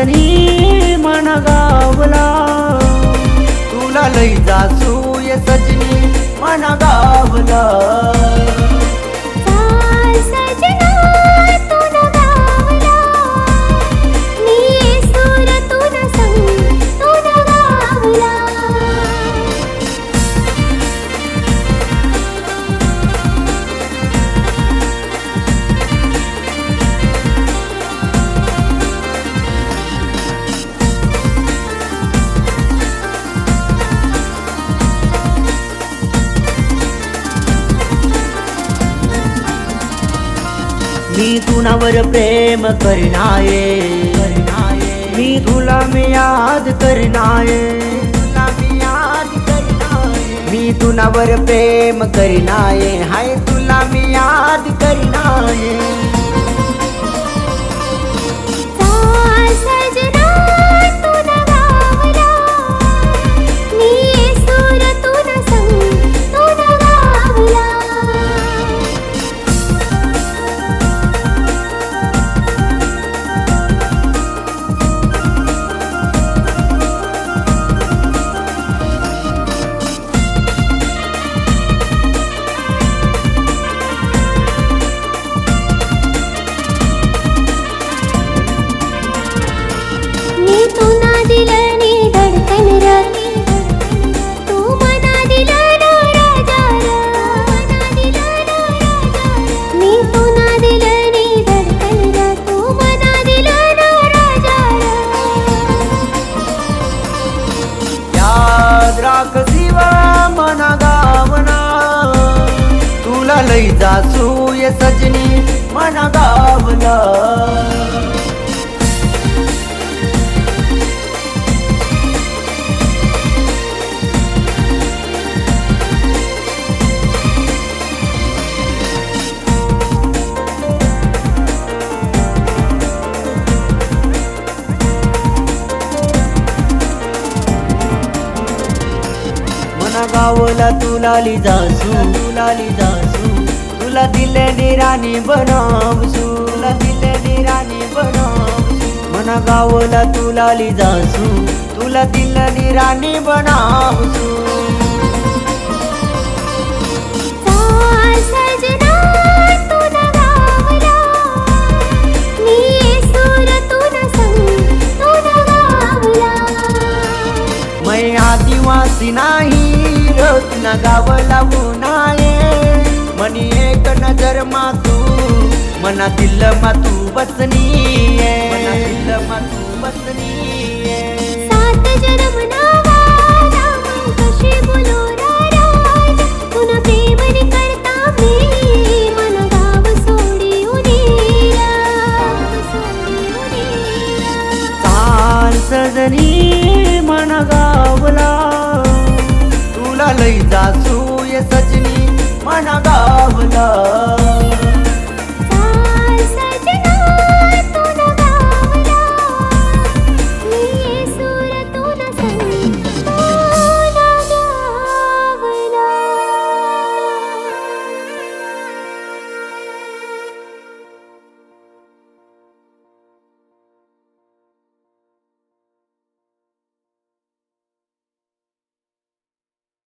सजनी मन गावला, तुला लई जासू ये सजनी मन गावला। मी तुनावर प्रेम करनाये, मी तुला मी याद करनाये, मी तुनावर प्रेम करनाये, हाय तुला मी याद करनाये। राखसीवा मना गावना, तुला लई जासू ये सजनी मना गावला। मना गावला तुला ली जासू, तुला दिले निरानी बनावसू, मना गावला तुला ली जासू, तुला दिले निरानी बनावसू। मैं आदिवासी नाही रत्न गावला उनाये, मनी एक नजर मा तू मना दिल मा तू बसनीये, सात जन्म नावाला मन कशी बोलो राज, पुन्हा प्रेम करता मी मन गाव सोडी उडीला। चाल सजनी मन गावला, तुला लई जासू ये सजनी मन गावला।